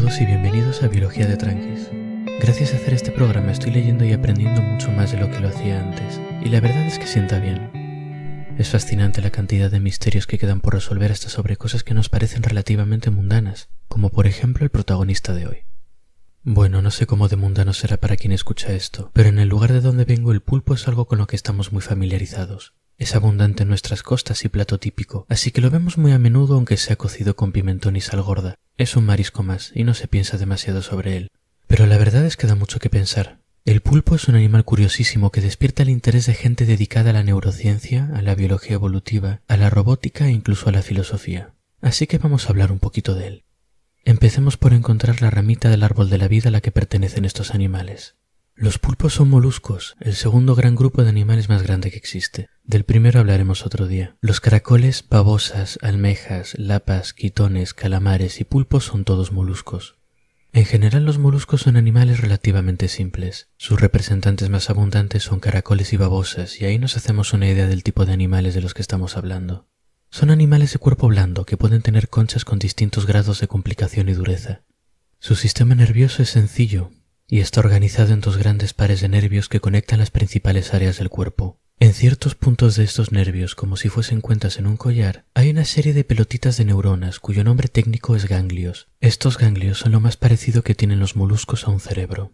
todos y bienvenidos a Biología de Tranquis. Gracias a hacer este programa estoy leyendo y aprendiendo mucho más de lo que lo hacía antes, y la verdad es que sienta bien. Es fascinante la cantidad de misterios que quedan por resolver hasta sobre cosas que nos parecen relativamente mundanas, como por ejemplo el protagonista de hoy. Bueno, no sé cómo de mundano será para quien escucha esto, pero en el lugar de donde vengo el pulpo es algo con lo que estamos muy familiarizados. Es abundante en nuestras costas y plato típico, así que lo vemos muy a menudo aunque sea cocido con pimentón y sal gorda. Es un marisco más y no se piensa demasiado sobre él. Pero la verdad es que da mucho que pensar. El pulpo es un animal curiosísimo que despierta el interés de gente dedicada a la neurociencia, a la biología evolutiva, a la robótica e incluso a la filosofía. Así que vamos a hablar un poquito de él. Empecemos por encontrar la ramita del árbol de la vida a la que pertenecen estos animales. Los pulpos son moluscos, el segundo gran grupo de animales más grande que existe. Del primero hablaremos otro día. Los caracoles, babosas, almejas, lapas, quitones, calamares y pulpos son todos moluscos. En general los moluscos son animales relativamente simples. Sus representantes más abundantes son caracoles y babosas, y ahí nos hacemos una idea del tipo de animales de los que estamos hablando. Son animales de cuerpo blando que pueden tener conchas con distintos grados de complicación y dureza. Su sistema nervioso es sencillo y está organizado en dos grandes pares de nervios que conectan las principales áreas del cuerpo. En ciertos puntos de estos nervios, como si fuesen cuentas en un collar, hay una serie de pelotitas de neuronas cuyo nombre técnico es ganglios. Estos ganglios son lo más parecido que tienen los moluscos a un cerebro.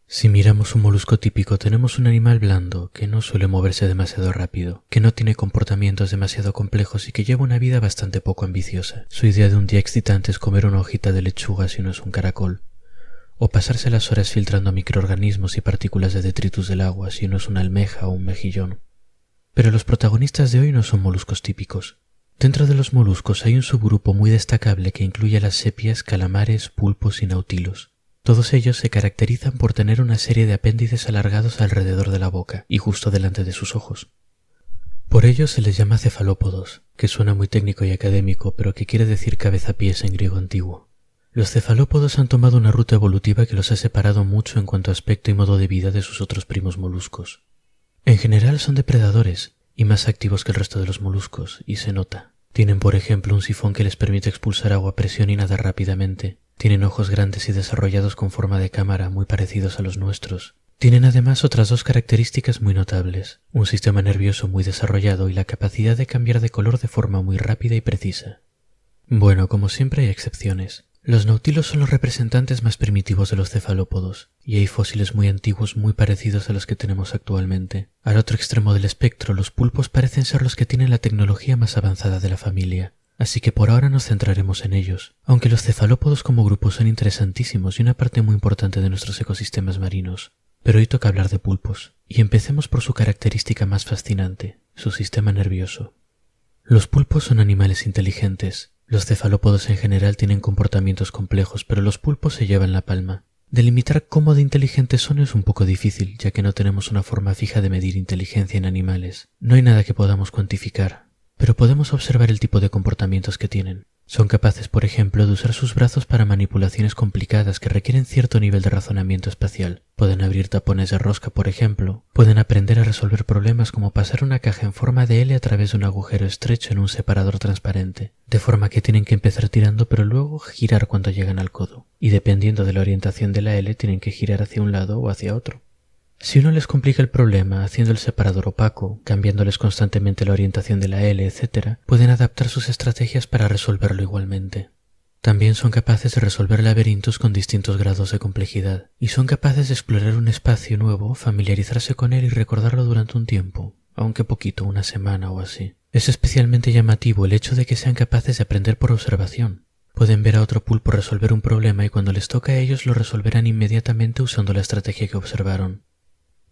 Si miramos un molusco típico, tenemos un animal blando, que no suele moverse demasiado rápido, que no tiene comportamientos demasiado complejos y que lleva una vida bastante poco ambiciosa. Su idea de un día excitante es comer una hojita de lechuga si no es un caracol, o pasarse las horas filtrando microorganismos y partículas de detritus del agua si no es una almeja o un mejillón. Pero los protagonistas de hoy no son moluscos típicos. Dentro de los moluscos hay un subgrupo muy destacable que incluye a las sepias, calamares, pulpos y nautilos. Todos ellos se caracterizan por tener una serie de apéndices alargados alrededor de la boca y justo delante de sus ojos. Por ello se les llama cefalópodos, que suena muy técnico y académico, pero que quiere decir cabezapiés en griego antiguo. Los cefalópodos han tomado una ruta evolutiva que los ha separado mucho en cuanto a aspecto y modo de vida de sus otros primos moluscos. En general son depredadores y más activos que el resto de los moluscos, y se nota. Tienen, por ejemplo, un sifón que les permite expulsar agua a presión y nadar rápidamente. Tienen ojos grandes y desarrollados con forma de cámara, muy parecidos a los nuestros. Tienen además otras dos características muy notables: un sistema nervioso muy desarrollado y la capacidad de cambiar de color de forma muy rápida y precisa. Bueno, como siempre hay excepciones. Los nautilos son los representantes más primitivos de los cefalópodos, y hay fósiles muy antiguos muy parecidos a los que tenemos actualmente. Al otro extremo del espectro, los pulpos parecen ser los que tienen la tecnología más avanzada de la familia, así que por ahora nos centraremos en ellos, aunque los cefalópodos como grupo son interesantísimos y una parte muy importante de nuestros ecosistemas marinos. Pero hoy toca hablar de pulpos, y empecemos por su característica más fascinante, su sistema nervioso. Los pulpos son animales inteligentes. Los cefalópodos en general tienen comportamientos complejos, pero los pulpos se llevan la palma. Delimitar cómo de inteligentes son es un poco difícil, ya que no tenemos una forma fija de medir inteligencia en animales. No hay nada que podamos cuantificar, pero podemos observar el tipo de comportamientos que tienen. Son capaces, por ejemplo, de usar sus brazos para manipulaciones complicadas que requieren cierto nivel de razonamiento espacial. Pueden abrir tapones de rosca, por ejemplo. Pueden aprender a resolver problemas como pasar una caja en forma de L a través de un agujero estrecho en un separador transparente, de forma que tienen que empezar tirando pero luego girar cuando llegan al codo. Y dependiendo de la orientación de la L tienen que girar hacia un lado o hacia otro. Si uno les complica el problema haciendo el separador opaco, cambiándoles constantemente la orientación de la L, etc., pueden adaptar sus estrategias para resolverlo igualmente. También son capaces de resolver laberintos con distintos grados de complejidad, y son capaces de explorar un espacio nuevo, familiarizarse con él y recordarlo durante un tiempo, aunque poquito, una semana o así. Es especialmente llamativo el hecho de que sean capaces de aprender por observación. Pueden ver a otro pulpo resolver un problema y cuando les toca a ellos lo resolverán inmediatamente usando la estrategia que observaron.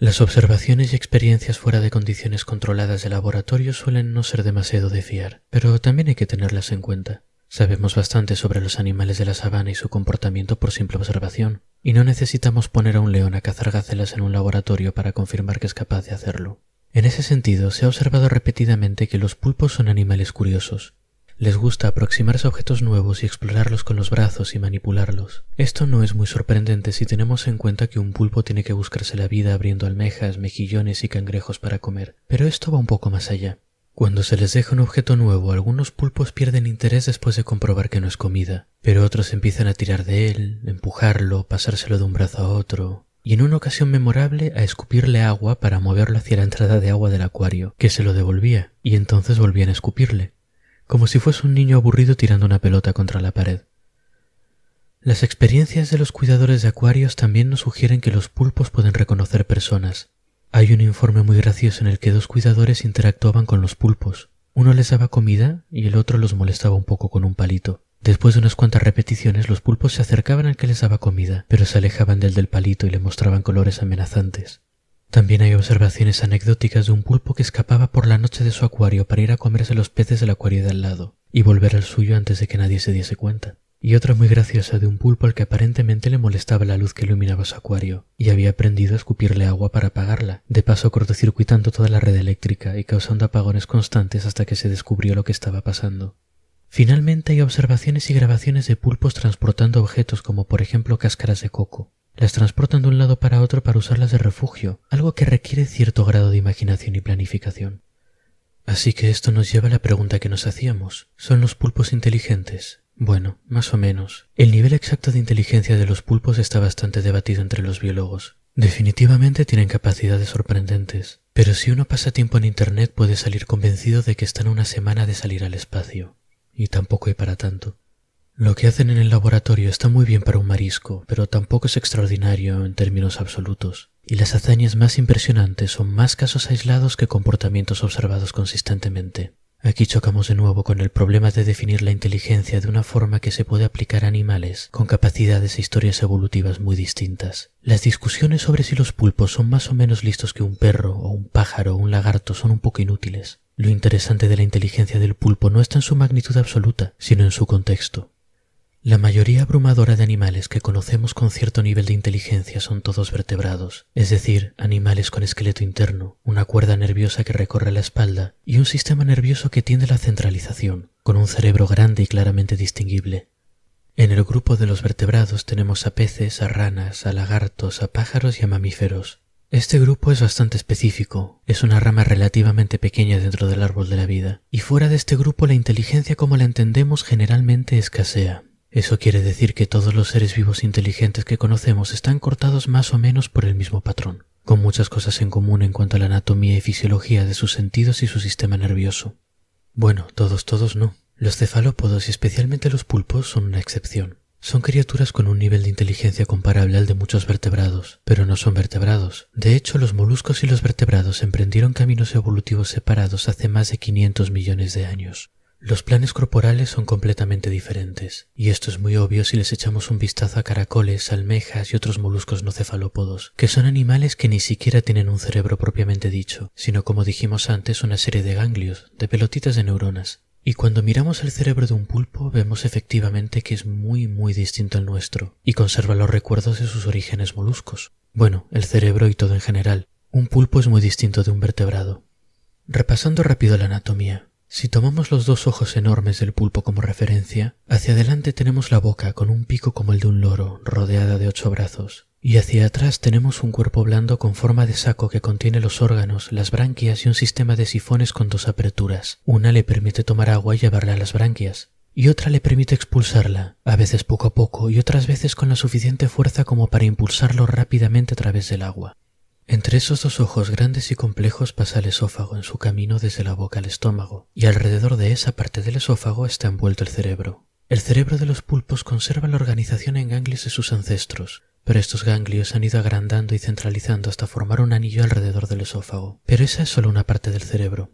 Las observaciones y experiencias fuera de condiciones controladas de laboratorio suelen no ser demasiado de fiar, pero también hay que tenerlas en cuenta. Sabemos bastante sobre los animales de la sabana y su comportamiento por simple observación, y no necesitamos poner a un león a cazar gacelas en un laboratorio para confirmar que es capaz de hacerlo. En ese sentido, se ha observado repetidamente que los pulpos son animales curiosos. Les gusta aproximarse a objetos nuevos y explorarlos con los brazos y manipularlos. Esto no es muy sorprendente si tenemos en cuenta que un pulpo tiene que buscarse la vida abriendo almejas, mejillones y cangrejos para comer, pero esto va un poco más allá. Cuando se les deja un objeto nuevo, algunos pulpos pierden interés después de comprobar que no es comida, pero otros empiezan a tirar de él, empujarlo, pasárselo de un brazo a otro, y en una ocasión memorable a escupirle agua para moverlo hacia la entrada de agua del acuario, que se lo devolvía, y entonces volvían a escupirle, como si fuese un niño aburrido tirando una pelota contra la pared. Las experiencias de los cuidadores de acuarios también nos sugieren que los pulpos pueden reconocer personas. Hay un informe muy gracioso en el que dos cuidadores interactuaban con los pulpos. Uno les daba comida y el otro los molestaba un poco con un palito. Después de unas cuantas repeticiones, los pulpos se acercaban al que les daba comida, pero se alejaban del palito y le mostraban colores amenazantes. También hay observaciones anecdóticas de un pulpo que escapaba por la noche de su acuario para ir a comerse los peces del acuario de al lado y volver al suyo antes de que nadie se diese cuenta. Y otra muy graciosa de un pulpo al que aparentemente le molestaba la luz que iluminaba su acuario, y había aprendido a escupirle agua para apagarla, de paso cortocircuitando toda la red eléctrica y causando apagones constantes hasta que se descubrió lo que estaba pasando. Finalmente hay observaciones y grabaciones de pulpos transportando objetos como por ejemplo cáscaras de coco. Las transportan de un lado para otro para usarlas de refugio, algo que requiere cierto grado de imaginación y planificación. Así que esto nos lleva a la pregunta que nos hacíamos: ¿son los pulpos inteligentes? Bueno, más o menos. El nivel exacto de inteligencia de los pulpos está bastante debatido entre los biólogos. Definitivamente tienen capacidades sorprendentes, pero si uno pasa tiempo en internet puede salir convencido de que están a una semana de salir al espacio. Y tampoco hay para tanto. Lo que hacen en el laboratorio está muy bien para un marisco, pero tampoco es extraordinario en términos absolutos. Y las hazañas más impresionantes son más casos aislados que comportamientos observados consistentemente. Aquí chocamos de nuevo con el problema de definir la inteligencia de una forma que se puede aplicar a animales con capacidades e historias evolutivas muy distintas. Las discusiones sobre si los pulpos son más o menos listos que un perro o un pájaro o un lagarto son un poco inútiles. Lo interesante de la inteligencia del pulpo no está en su magnitud absoluta, sino en su contexto. La mayoría abrumadora de animales que conocemos con cierto nivel de inteligencia son todos vertebrados, es decir, animales con esqueleto interno, una cuerda nerviosa que recorre la espalda y un sistema nervioso que tiende a la centralización, con un cerebro grande y claramente distinguible. En el grupo de los vertebrados tenemos a peces, a ranas, a lagartos, a pájaros y a mamíferos. Este grupo es bastante específico, es una rama relativamente pequeña dentro del árbol de la vida, y fuera de este grupo la inteligencia como la entendemos generalmente escasea. Eso quiere decir que todos los seres vivos inteligentes que conocemos están cortados más o menos por el mismo patrón, con muchas cosas en común en cuanto a la anatomía y fisiología de sus sentidos y su sistema nervioso. Bueno, todos no. Los cefalópodos y especialmente los pulpos son una excepción. Son criaturas con un nivel de inteligencia comparable al de muchos vertebrados, pero no son vertebrados. De hecho, los moluscos y los vertebrados emprendieron caminos evolutivos separados hace más de 500 millones de años. Los planes corporales son completamente diferentes, y esto es muy obvio si les echamos un vistazo a caracoles, almejas y otros moluscos no cefalópodos, que son animales que ni siquiera tienen un cerebro propiamente dicho, sino como dijimos antes una serie de ganglios, de pelotitas de neuronas. Y cuando miramos el cerebro de un pulpo vemos efectivamente que es muy distinto al nuestro, y conserva los recuerdos de sus orígenes moluscos. Bueno, el cerebro y todo en general. Un pulpo es muy distinto de un vertebrado. Repasando rápido la anatomía. Si tomamos los dos ojos enormes del pulpo como referencia, hacia adelante tenemos la boca con un pico como el de un loro, rodeada de 8 brazos, y hacia atrás tenemos un cuerpo blando con forma de saco que contiene los órganos, las branquias y un sistema de sifones con 2 aperturas. Una le permite tomar agua y llevarla a las branquias, y otra le permite expulsarla, a veces poco a poco y otras veces con la suficiente fuerza como para impulsarlo rápidamente a través del agua. Entre esos dos ojos grandes y complejos pasa el esófago en su camino desde la boca al estómago, y alrededor de esa parte del esófago está envuelto el cerebro. El cerebro de los pulpos conserva la organización en ganglios de sus ancestros, pero estos ganglios han ido agrandando y centralizando hasta formar un anillo alrededor del esófago. Pero esa es solo una parte del cerebro.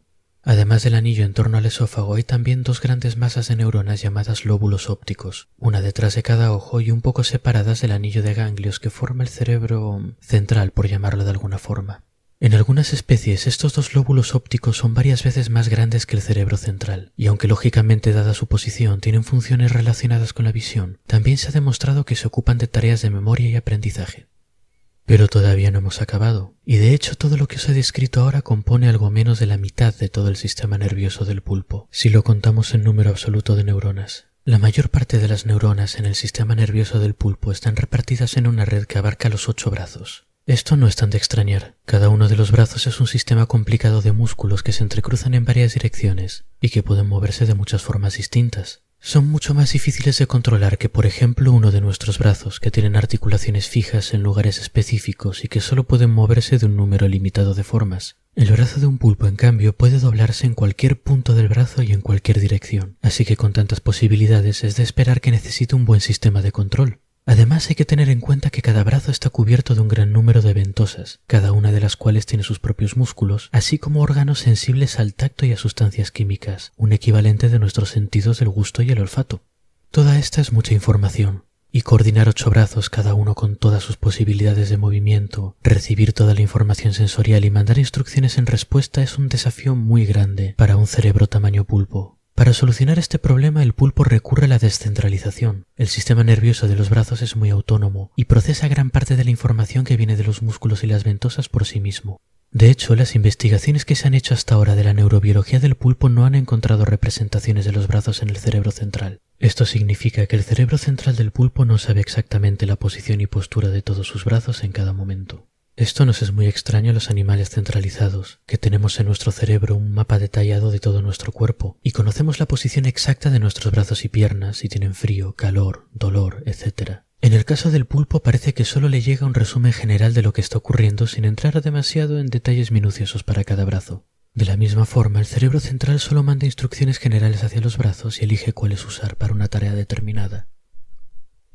Además del anillo en torno al esófago hay también 2 grandes masas de neuronas llamadas lóbulos ópticos, una detrás de cada ojo y un poco separadas del anillo de ganglios que forma el cerebro central, por llamarlo de alguna forma. En algunas especies estos 2 lóbulos ópticos son varias veces más grandes que el cerebro central, y aunque lógicamente dada su posición tienen funciones relacionadas con la visión, también se ha demostrado que se ocupan de tareas de memoria y aprendizaje. Pero todavía no hemos acabado, y de hecho todo lo que os he descrito ahora compone algo menos de la mitad de todo el sistema nervioso del pulpo, si lo contamos en número absoluto de neuronas. La mayor parte de las neuronas en el sistema nervioso del pulpo están repartidas en una red que abarca los 8 brazos. Esto no es tan de extrañar. Cada uno de los brazos es un sistema complicado de músculos que se entrecruzan en varias direcciones y que pueden moverse de muchas formas distintas. Son mucho más difíciles de controlar que, por ejemplo, uno de nuestros brazos, que tienen articulaciones fijas en lugares específicos y que solo pueden moverse de un número limitado de formas. El brazo de un pulpo, en cambio, puede doblarse en cualquier punto del brazo y en cualquier dirección, así que con tantas posibilidades es de esperar que necesite un buen sistema de control. Además, hay que tener en cuenta que cada brazo está cubierto de un gran número de ventosas, cada una de las cuales tiene sus propios músculos, así como órganos sensibles al tacto y a sustancias químicas, un equivalente de nuestros sentidos del gusto y el olfato. Toda esta es mucha información, y coordinar 8 brazos, cada uno con todas sus posibilidades de movimiento, recibir toda la información sensorial y mandar instrucciones en respuesta es un desafío muy grande para un cerebro tamaño pulpo. Para solucionar este problema, el pulpo recurre a la descentralización. El sistema nervioso de los brazos es muy autónomo y procesa gran parte de la información que viene de los músculos y las ventosas por sí mismo. De hecho, las investigaciones que se han hecho hasta ahora de la neurobiología del pulpo no han encontrado representaciones de los brazos en el cerebro central. Esto significa que el cerebro central del pulpo no sabe exactamente la posición y postura de todos sus brazos en cada momento. Esto nos es muy extraño a los animales centralizados, que tenemos en nuestro cerebro un mapa detallado de todo nuestro cuerpo y conocemos la posición exacta de nuestros brazos y piernas, si tienen frío, calor, dolor, etc. En el caso del pulpo parece que solo le llega un resumen general de lo que está ocurriendo sin entrar demasiado en detalles minuciosos para cada brazo. De la misma forma, el cerebro central solo manda instrucciones generales hacia los brazos y elige cuáles usar para una tarea determinada.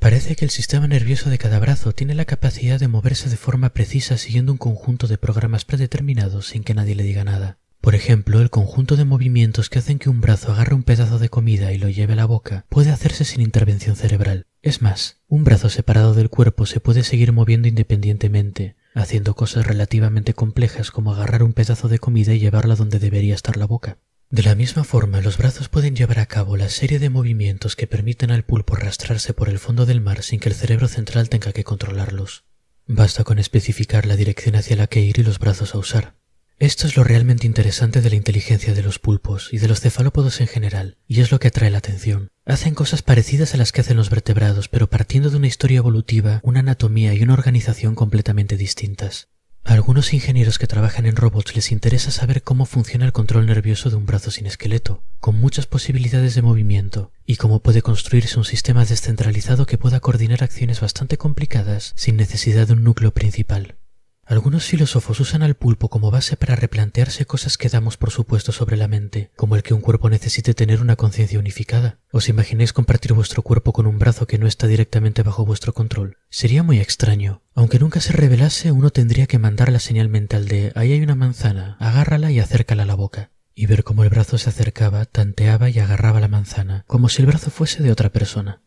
Parece que el sistema nervioso de cada brazo tiene la capacidad de moverse de forma precisa siguiendo un conjunto de programas predeterminados sin que nadie le diga nada. Por ejemplo, el conjunto de movimientos que hacen que un brazo agarre un pedazo de comida y lo lleve a la boca puede hacerse sin intervención cerebral. Es más, un brazo separado del cuerpo se puede seguir moviendo independientemente, haciendo cosas relativamente complejas como agarrar un pedazo de comida y llevarla donde debería estar la boca. De la misma forma, los brazos pueden llevar a cabo la serie de movimientos que permiten al pulpo arrastrarse por el fondo del mar sin que el cerebro central tenga que controlarlos. Basta con especificar la dirección hacia la que ir y los brazos a usar. Esto es lo realmente interesante de la inteligencia de los pulpos y de los cefalópodos en general, y es lo que atrae la atención. Hacen cosas parecidas a las que hacen los vertebrados, pero partiendo de una historia evolutiva, una anatomía y una organización completamente distintas. A algunos ingenieros que trabajan en robots les interesa saber cómo funciona el control nervioso de un brazo sin esqueleto, con muchas posibilidades de movimiento, y cómo puede construirse un sistema descentralizado que pueda coordinar acciones bastante complicadas sin necesidad de un núcleo principal. Algunos filósofos usan al pulpo como base para replantearse cosas que damos por supuesto sobre la mente, como el que un cuerpo necesite tener una conciencia unificada. ¿Os imagináis compartir vuestro cuerpo con un brazo que no está directamente bajo vuestro control? Sería muy extraño. Aunque nunca se revelase, uno tendría que mandar la señal mental de «ahí hay una manzana, agárrala y acércala a la boca», y ver cómo el brazo se acercaba, tanteaba y agarraba la manzana, como si el brazo fuese de otra persona.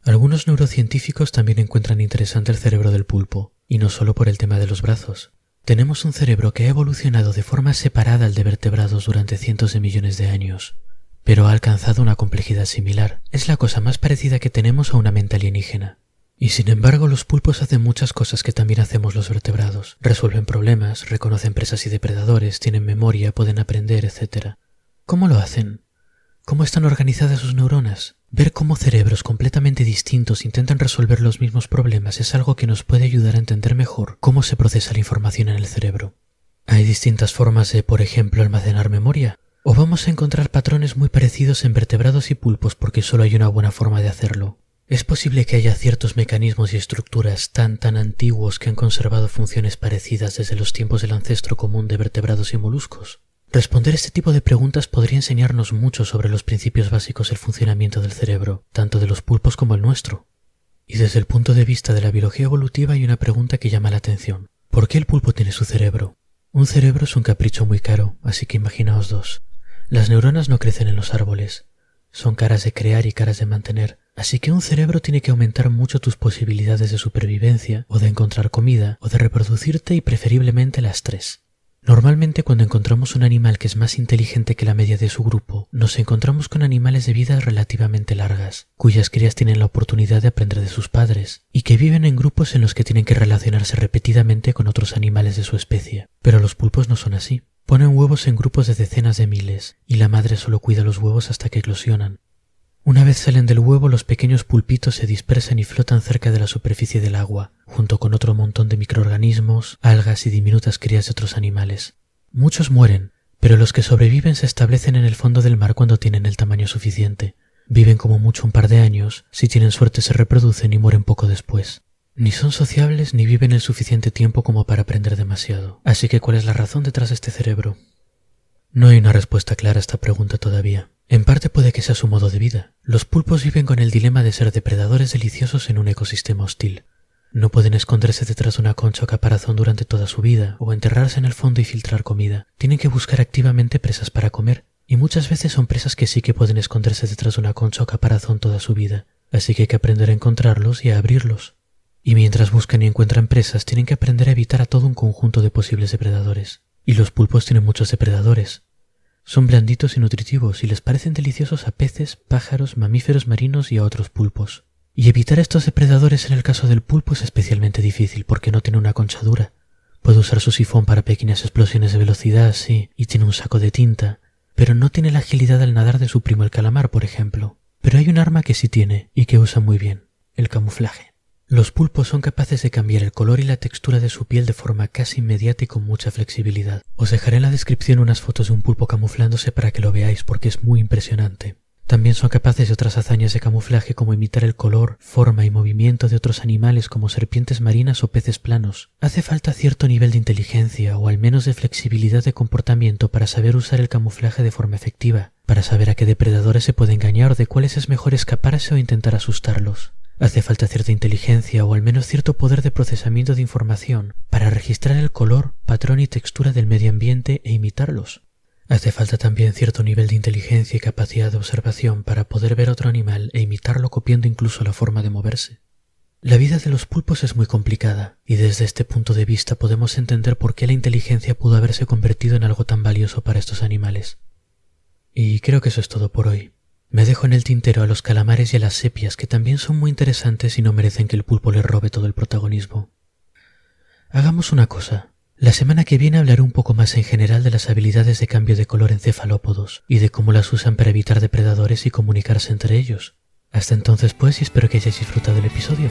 Algunos neurocientíficos también encuentran interesante el cerebro del pulpo, y no solo por el tema de los brazos. Tenemos un cerebro que ha evolucionado de forma separada al de vertebrados durante cientos de millones de años, pero ha alcanzado una complejidad similar. Es la cosa más parecida que tenemos a una mente alienígena. Y sin embargo, los pulpos hacen muchas cosas que también hacemos los vertebrados. Resuelven problemas, reconocen presas y depredadores, tienen memoria, pueden aprender, etc. ¿Cómo lo hacen? ¿Cómo están organizadas sus neuronas? Ver cómo cerebros completamente distintos intentan resolver los mismos problemas es algo que nos puede ayudar a entender mejor cómo se procesa la información en el cerebro. ¿Hay distintas formas de, por ejemplo, almacenar memoria? ¿O vamos a encontrar patrones muy parecidos en vertebrados y pulpos porque solo hay una buena forma de hacerlo? ¿Es posible que haya ciertos mecanismos y estructuras tan antiguos que han conservado funciones parecidas desde los tiempos del ancestro común de vertebrados y moluscos? Responder este tipo de preguntas podría enseñarnos mucho sobre los principios básicos del funcionamiento del cerebro, tanto de los pulpos como el nuestro. Y desde el punto de vista de la biología evolutiva hay una pregunta que llama la atención. ¿Por qué el pulpo tiene su cerebro? Un cerebro es un capricho muy caro, así que imaginaos dos. Las neuronas no crecen en los árboles. Son caras de crear y caras de mantener, así que un cerebro tiene que aumentar mucho tus posibilidades de supervivencia, o de encontrar comida, o de reproducirte y preferiblemente las tres. Normalmente cuando encontramos un animal que es más inteligente que la media de su grupo, nos encontramos con animales de vidas relativamente largas, cuyas crías tienen la oportunidad de aprender de sus padres, y que viven en grupos en los que tienen que relacionarse repetidamente con otros animales de su especie. Pero los pulpos no son así. Ponen huevos en grupos de decenas de miles, y la madre solo cuida los huevos hasta que eclosionan. Una vez salen del huevo, los pequeños pulpitos se dispersan y flotan cerca de la superficie del agua, junto con otro montón de microorganismos, algas y diminutas crías de otros animales. Muchos mueren, pero los que sobreviven se establecen en el fondo del mar cuando tienen el tamaño suficiente. Viven como mucho un par de años, si tienen suerte se reproducen y mueren poco después. Ni son sociables ni viven el suficiente tiempo como para aprender demasiado. Así que, ¿cuál es la razón detrás de este cerebro? No hay una respuesta clara a esta pregunta todavía. En parte puede que sea su modo de vida. Los pulpos viven con el dilema de ser depredadores deliciosos en un ecosistema hostil. No pueden esconderse detrás de una concha o caparazón durante toda su vida, o enterrarse en el fondo y filtrar comida. Tienen que buscar activamente presas para comer, y muchas veces son presas que sí que pueden esconderse detrás de una concha o caparazón toda su vida. Así que hay que aprender a encontrarlos y a abrirlos. Y mientras buscan y encuentran presas, tienen que aprender a evitar a todo un conjunto de posibles depredadores. Y los pulpos tienen muchos depredadores. Son blanditos y nutritivos y les parecen deliciosos a peces, pájaros, mamíferos marinos y a otros pulpos. Y evitar estos depredadores en el caso del pulpo es especialmente difícil porque no tiene una concha dura. Puede usar su sifón para pequeñas explosiones de velocidad, sí, y tiene un saco de tinta, pero no tiene la agilidad al nadar de su primo el calamar, por ejemplo. Pero hay un arma que sí tiene y que usa muy bien, el camuflaje. Los pulpos son capaces de cambiar el color y la textura de su piel de forma casi inmediata y con mucha flexibilidad. Os dejaré en la descripción unas fotos de un pulpo camuflándose para que lo veáis porque es muy impresionante. También son capaces de otras hazañas de camuflaje como imitar el color, forma y movimiento de otros animales como serpientes marinas o peces planos. Hace falta cierto nivel de inteligencia o al menos de flexibilidad de comportamiento para saber usar el camuflaje de forma efectiva, para saber a qué depredadores se puede engañar o de cuáles es mejor escaparse o intentar asustarlos. Hace falta cierta inteligencia o al menos cierto poder de procesamiento de información para registrar el color, patrón y textura del medio ambiente e imitarlos. Hace falta también cierto nivel de inteligencia y capacidad de observación para poder ver otro animal e imitarlo copiando incluso la forma de moverse. La vida de los pulpos es muy complicada y desde este punto de vista podemos entender por qué la inteligencia pudo haberse convertido en algo tan valioso para estos animales. Y creo que eso es todo por hoy. Me dejo en el tintero a los calamares y a las sepias que también son muy interesantes y no merecen que el pulpo les robe todo el protagonismo. Hagamos una cosa. La semana que viene hablaré un poco más en general de las habilidades de cambio de color en cefalópodos y de cómo las usan para evitar depredadores y comunicarse entre ellos. Hasta entonces pues y espero que hayáis disfrutado el episodio.